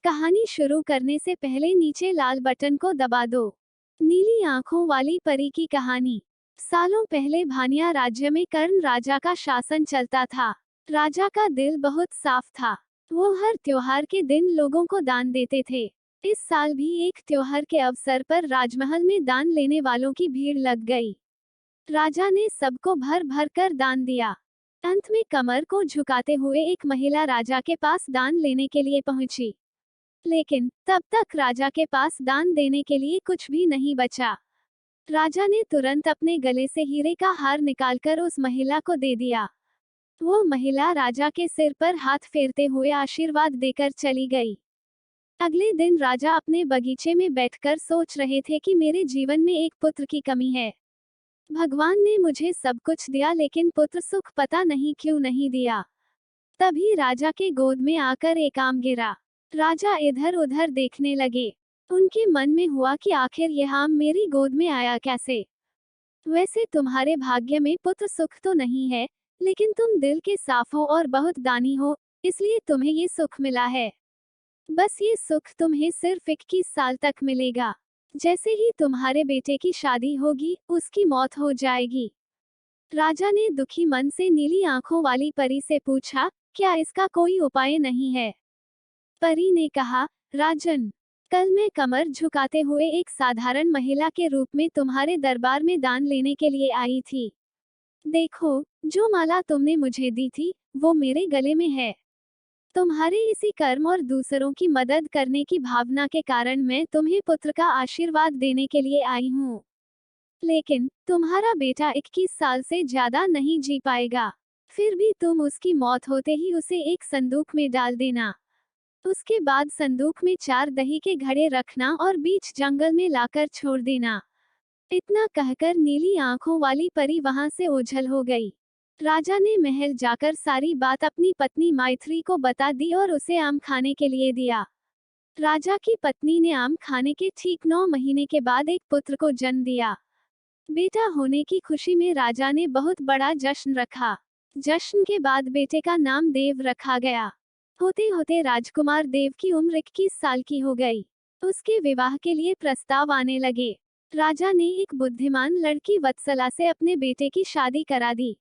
कहानी शुरू करने से पहले नीचे लाल बटन को दबा दो। नीली आंखों वाली परी की कहानी। सालों पहले भानिया राज्य में कर्ण राजा का शासन चलता था। राजा का दिल बहुत साफ था। वो हर त्योहार के दिन लोगों को दान देते थे। इस साल भी एक त्योहार के अवसर पर राजमहल में दान लेने वालों की भीड़ लग गई। राजा ने सबको भर भर कर दान दिया। अंत में कमर को झुकाते हुए एक महिला राजा के पास दान लेने के लिए पहुंची। लेकिन तब तक राजा के पास दान देने के लिए कुछ भी नहीं बचा। राजा ने तुरंत अपने गले से हीरे का हार निकालकर उस महिला को दे दिया। वो महिला राजा के सिर पर हाथ फेरते हुए आशीर्वाद देकर चली गई। अगले दिन राजा अपने बगीचे में बैठकर सोच रहे थे कि मेरे जीवन में एक पुत्र की कमी है। भगवान ने मुझे सब कुछ दिया लेकिन पुत्र सुख पता नहीं क्यों नहीं दिया। तभी राजा के गोद में आकर एक आम गिरा। राजा इधर उधर देखने लगे। उनके मन में हुआ कि आखिर यह आम मेरी गोद में आया कैसे। वैसे तुम्हारे भाग्य में पुत्र सुख तो नहीं है, लेकिन तुम दिल के साफ हो और बहुत दानी हो, इसलिए तुम्हें ये सुख मिला है। बस ये सुख तुम्हें सिर्फ 21 साल तक मिलेगा। जैसे ही तुम्हारे बेटे की शादी होगी, उसकी मौत हो जाएगी। राजा ने दुखी मन से नीली आंखों वाली परी से पूछा, क्या इसका कोई उपाय नहीं है? परी ने कहा, राजन, कल मैं कमर झुकाते हुए एक साधारण महिला के रूप में तुम्हारे दरबार में दान लेने के लिए आई थी। देखो, जो माला तुमने मुझे दी थी, वो मेरे गले में है। तुम्हारे इसी कर्म और दूसरों की मदद करने की भावना के कारण मैं तुम्हें पुत्र का आशीर्वाद देने के लिए आई हूँ। लेकिन तुम्हारा बेटा 21 साल से ज्यादा नहीं जी पाएगा। फिर भी तुम उसकी मौत होते ही उसे एक संदूक में डाल देना। उसके बाद संदूक में 4 दही के घड़े रखना और बीच जंगल में लाकर छोड़ देना। इतना कहकर नीली आंखों वाली परी वहां से ओझल हो गई। राजा ने महल जाकर सारी बात अपनी पत्नी मैथिली को बता दी और उसे आम खाने के लिए दिया। राजा की पत्नी ने आम खाने के ठीक 9 महीने के बाद एक पुत्र को जन्म दिया। बेटा होने की खुशी में राजा ने बहुत बड़ा जश्न रखा। जश्न के बाद बेटे का नाम देव रखा गया। होते होते राजकुमार देव की उम्र 21 साल की हो गई। उसके विवाह के लिए प्रस्ताव आने लगे। राजा ने एक बुद्धिमान लड़की वत्सला से अपने बेटे की शादी करा दी।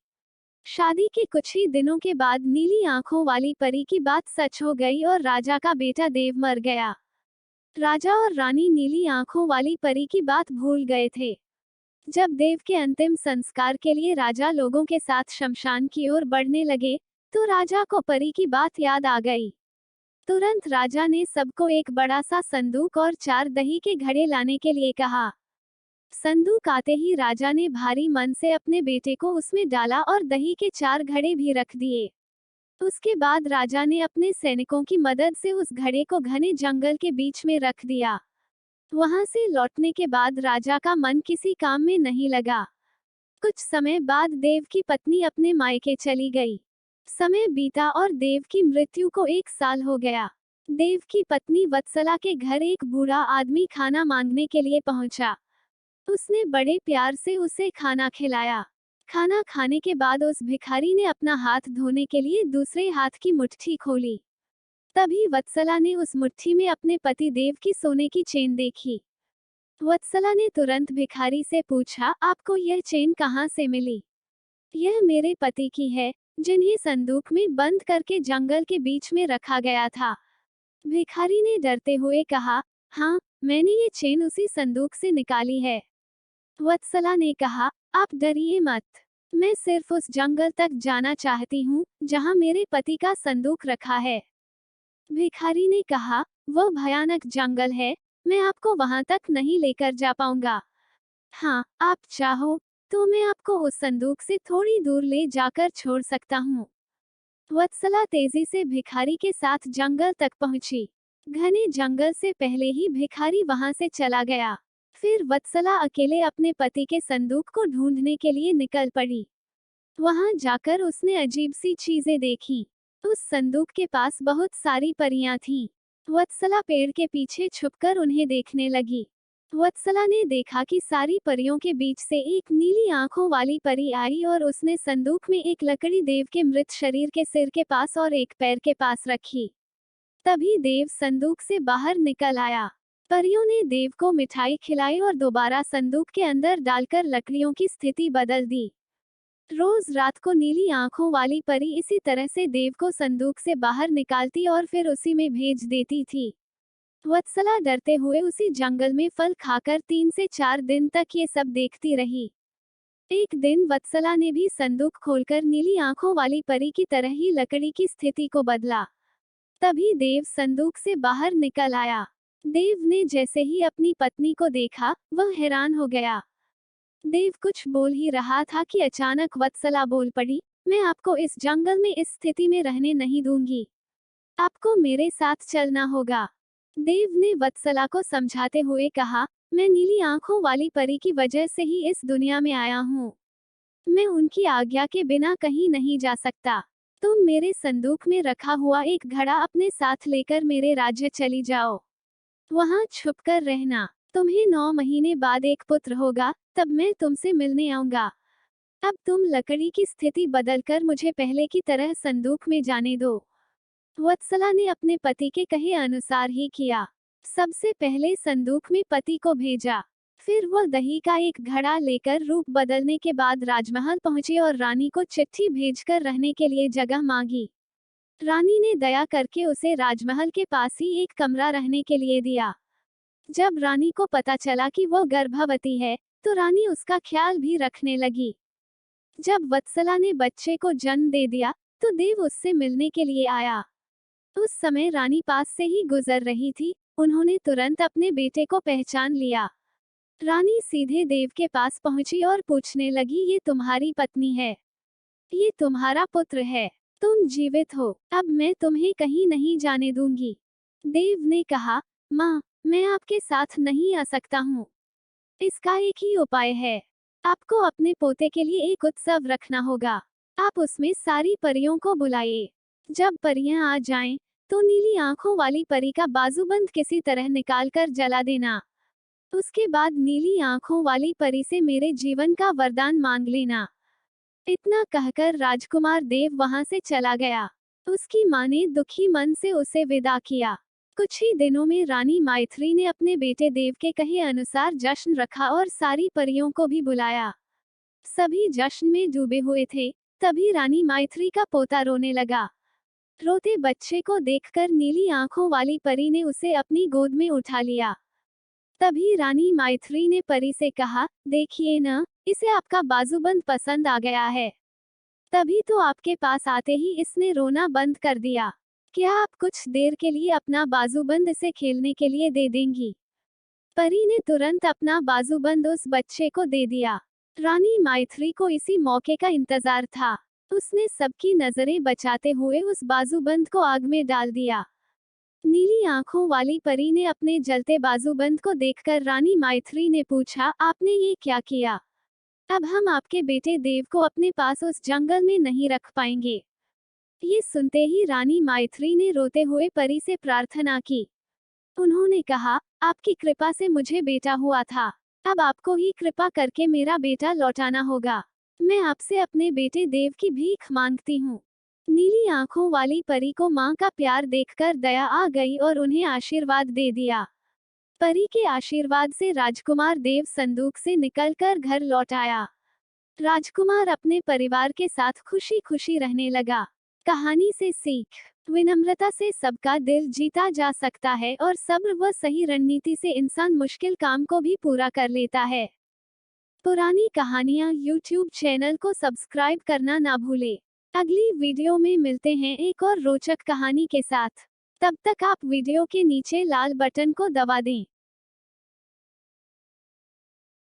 शादी के कुछ ही दिनों के बाद नीली आंखों वाली परी की बात सच हो गई और राजा का बेटा देव मर गया। राजा और रानी नीली आंखों वाली परी की बात भूल गए थे। जब देव के अंतिम संस्कार के लिए राजा लोगों के साथ शमशान की ओर बढ़ने लगे, तो राजा को परी की बात याद आ गई। तुरंत राजा ने सबको एक बड़ा सा संदूक और 4 दही के घड़े लाने के लिए कहा। संदूक आते ही राजा ने भारी मन से अपने बेटे को उसमें डाला और दही के 4 घड़े भी रख दिए। उसके बाद राजा ने अपने सैनिकों की मदद से उस घड़े को घने जंगल के बीच में रख दिया। वहां से लौटने के बाद राजा का मन किसी काम में नहीं लगा। कुछ समय बाद देव की पत्नी अपने मायके चली गई। समय बीता और देव की मृत्यु को 1 साल हो गया। देव की पत्नी वत्सला के घर एक बूढ़ा आदमी खाना मांगने के लिए पहुंचा। उसने बड़े प्यार से उसे खाना खिलाया। खाना खाने के बाद उस भिखारी ने अपना हाथ धोने के लिए दूसरे हाथ की मुट्ठी खोली। तभी वत्सला ने उस मुट्ठी में अपने पति देव की सोने की चेन देखी। वत्सला ने तुरंत भिखारी से पूछा, आपको यह चेन कहाँ से मिली? यह मेरे पति की है, जिन्हें संदूक में बंद करके जंगल के बीच में रखा गया था। भिखारी ने डरते हुए कहा, हाँ, मैंने ये चेन उसी संदूक से निकाली है। वत्सला ने कहा, आप डरिए मत। मैं सिर्फ उस जंगल तक जाना चाहती हूँ, जहाँ मेरे पति का संदूक रखा है। भिखारी ने कहा, वह भयानक जंगल है, मैं आपको वहां तक नहीं लेकर जा पाऊंगा। हाँ, आप चाहो तो मैं आपको उस संदूक से थोड़ी दूर ले जाकर छोड़ सकता हूँ। वत्सला तेजी से भिखारी के साथ जंगल तक पहुंची। घने जंगल से पहले ही भिखारी वहां से चला गया। फिर वत्सला अकेले अपने पति के संदूक को ढूंढने के लिए निकल पड़ी। वहां जाकर उसने अजीब सी चीजें देखी। उस संदूक के पास बहुत सारी परियां थीं। वत्सला पेड़ के पीछे छुपकर उन्हें देखने लगी। वत्सला ने देखा कि सारी परियों के बीच से एक नीली आंखों वाली परी आई और उसने संदूक में एक लकड़ी देव के मृत शरीर के सिर के पास और एक पैर के पास रखी। तभी देव संदूक से बाहर निकल आया। परियों ने देव को मिठाई खिलाई और दोबारा संदूक के अंदर डालकर लकड़ियों की स्थिति बदल दी। रोज रात को नीली आंखों वाली परी इसी तरह से देव को संदूक से बाहर निकालती और फिर उसी में भेज देती थी। वत्सला डरते हुए उसी जंगल में फल खाकर 3 से 4 दिन तक ये सब देखती रही। एक दिन वत्सला ने भी संदूक खोलकर नीली आंखों वाली परी की तरह ही लकड़ी की स्थिति को बदला। तभी देव संदूक से बाहर निकल आया। देव ने जैसे ही अपनी पत्नी को देखा, वह हैरान हो गया। देव कुछ बोल ही रहा था कि अचानक वत्सला बोल पड़ी, मैं आपको इस जंगल में इस स्थिति में रहने नहीं दूंगी। आपको मेरे साथ चलना होगा। देव ने वत्सला को समझाते हुए कहा, मैं नीली आंखों वाली परी की वजह से ही इस दुनिया में आया हूँ। मैं उनकी आज्ञा के बिना कहीं नहीं जा सकता। तुम मेरे संदूक में रखा हुआ एक घड़ा अपने साथ लेकर मेरे राज्य चली जाओ। वहाँ छुपकर रहना। तुम्हें 9 महीने बाद एक पुत्र होगा, तब मैं तुमसे मिलने आऊंगा। अब तुम लकड़ी की स्थिति बदलकर मुझे पहले की तरह संदूक में जाने दो। वत्सला ने अपने पति के कहे अनुसार ही किया। सबसे पहले संदूक में पति को भेजा, फिर वह दही का एक घड़ा लेकर रूप बदलने के बाद राजमहल पहुंचे और रानी को चिट्ठी भेजकर रहने के लिए जगह मांगी। रानी ने दया करके उसे राजमहल के पास ही एक कमरा रहने के लिए दिया। जब रानी को पता चला कि वह गर्भवती है, तो रानी उसका ख्याल भी रखने लगी। जब वत्सला ने बच्चे को जन्म दे दिया, तो देव उससे मिलने के लिए आया। उस समय रानी पास से ही गुजर रही थी। उन्होंने तुरंत अपने बेटे को पहचान लिया। रानी सीधे देव के पास पहुंची और पूछने लगी, ये तुम्हारी पत्नी है? ये तुम्हारा पुत्र है? तुम जीवित हो? अब मैं तुम्हें कहीं नहीं जाने दूंगी। देव ने कहा, माँ, मैं आपके साथ नहीं आ सकता हूँ। इसका एक ही उपाय है। आपको अपने पोते के लिए एक उत्सव रखना होगा। आप उसमें सारी परियों को बुलाइए। जब परियां आ जाएं, तो नीली आंखों वाली परी का बाजूबंद किसी तरह निकालकर जला देना। उसके बाद नीली आंखों वाली परी से मेरे जीवन का वरदान मांग लेना। इतना कहकर राजकुमार देव वहां से चला गया। उसकी मां ने दुखी मन से उसे विदा किया। कुछ ही दिनों में रानी मैथिली ने अपने बेटे देव के कहे अनुसार जश्न रखा और सारी परियों को भी बुलाया। सभी जश्न में डूबे हुए थे। तभी रानी मैथिली का पोता रोने लगा। रोते बच्चे को देखकर नीली आंखों वाली परी ने उसे अपनी गोद में उठा लिया। तभी रानी मैथिली ने परी से कहा, देखिए न, इसे आपका बाजूबंद पसंद आ गया है। तभी तो आपके पास आते ही इसने रोना बंद कर दिया। क्या आप कुछ देर के लिए अपना बाजूबंद इसे खेलने के लिए दे देंगी? परी ने तुरंत अपना बाजूबंद उस बच्चे को दे दिया। रानी मैथिली को इसी मौके का इंतजार था। उसने सबकी नजरें बचाते हुए उस बाजूबंद को आग में डाल दिया। नीली आंखों वाली परी ने अपने जलते बाजूबंद को देखकर रानी मैथिली ने पूछा, आपने ये क्या किया? अब हम आपके बेटे देव को अपने पास उस जंगल में नहीं रख पाएंगे। ये सुनते ही रानी मैथिली ने रोते हुए परी से प्रार्थना की। उन्होंने कहा, आपकी कृपा से मुझे बेटा हुआ था। अब आपको ही कृपा करके मेरा बेटा लौटाना होगा। मैं आपसे अपने बेटे देव की भीख मांगती हूँ। नीली आंखों वाली परी को मां का प्यार देखकर दया आ गई और उन्हें आशीर्वाद दे दिया। परी के आशीर्वाद से राजकुमार देव संदूक से निकलकर घर लौट आया। राजकुमार अपने परिवार के साथ खुशी खुशी रहने लगा। कहानी से सीख, विनम्रता से सबका दिल जीता जा सकता है और सब्र व सही रणनीति से इंसान मुश्किल काम को भी पूरा कर लेता है। पुरानी कहानियाँ यूट्यूब चैनल को सब्सक्राइब करना ना भूले। अगली वीडियो में मिलते हैं एक और रोचक कहानी के साथ। तब तक आप वीडियो के नीचे लाल बटन को दबा दें।